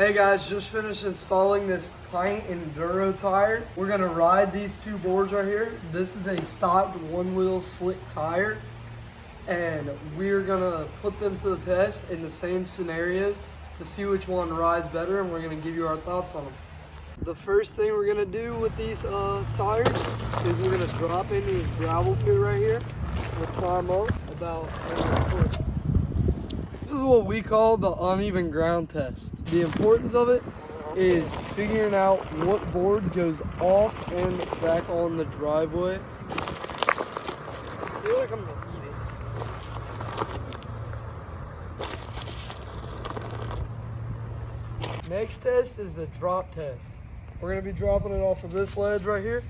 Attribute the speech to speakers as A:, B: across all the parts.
A: Hey guys, just finished installing this Pint Enduro tire. We're gonna ride these two boards right here. This is a stock one-wheel slick tire, and we're gonna put them to the test in the same scenarios to see which one rides better, and we're gonna give you our thoughts on them. The first thing we're gonna do with these tires is we're gonna drop into this gravel pit right here. We'll climb up about a foot. This is what we call the uneven ground test. The importance of it is figuring out what board goes off and back on the driveway. I feel like I'm gonna eat it. Next test is the drop test. We're gonna be dropping it off of this ledge right here,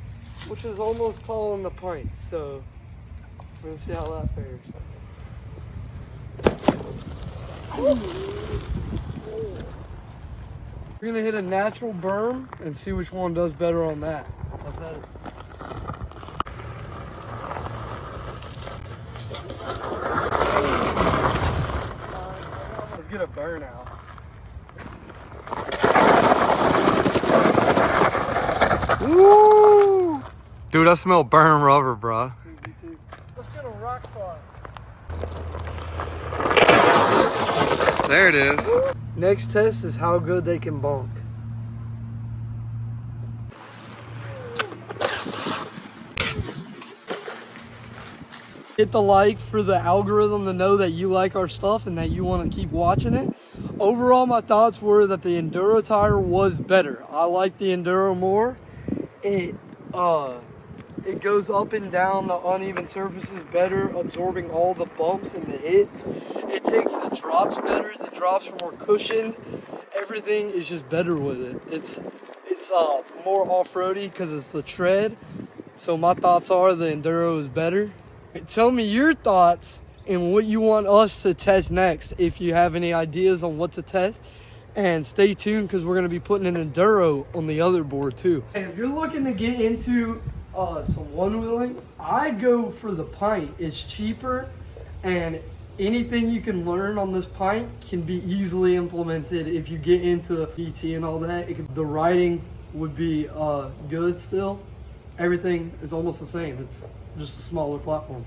A: which is almost taller than the pint. So we're gonna see how that fares. We're gonna hit a natural berm and see which one does better on that. Let's hit it. Let's get a burn out. Woo!
B: Dude, I smell burn rubber, bro.
A: Let's get a rock slide.
B: There it is.
A: Next test is how good they can bonk. Hit the like for the algorithm to know that you like our stuff and that you want to keep watching it. Overall, my thoughts were that the Enduro tire was better. I like the Enduro more. It goes up and down the uneven surfaces better, absorbing all the bumps and the hits. It takes the drops better. The drops are more cushioned. Everything is just better with it. It's more off-roady because it's the tread. So my thoughts are the Enduro is better. Tell me your thoughts and what you want us to test next, if you have any ideas on what to test. And stay tuned because we're going to be putting an Enduro on the other board too. If you're looking to get into some one-wheeling, I'd go for the Pint. It's cheaper, and anything you can learn on this Pint can be easily implemented if you get into PT and all that. The riding would be good still. Everything is almost the same. It's just a smaller platform.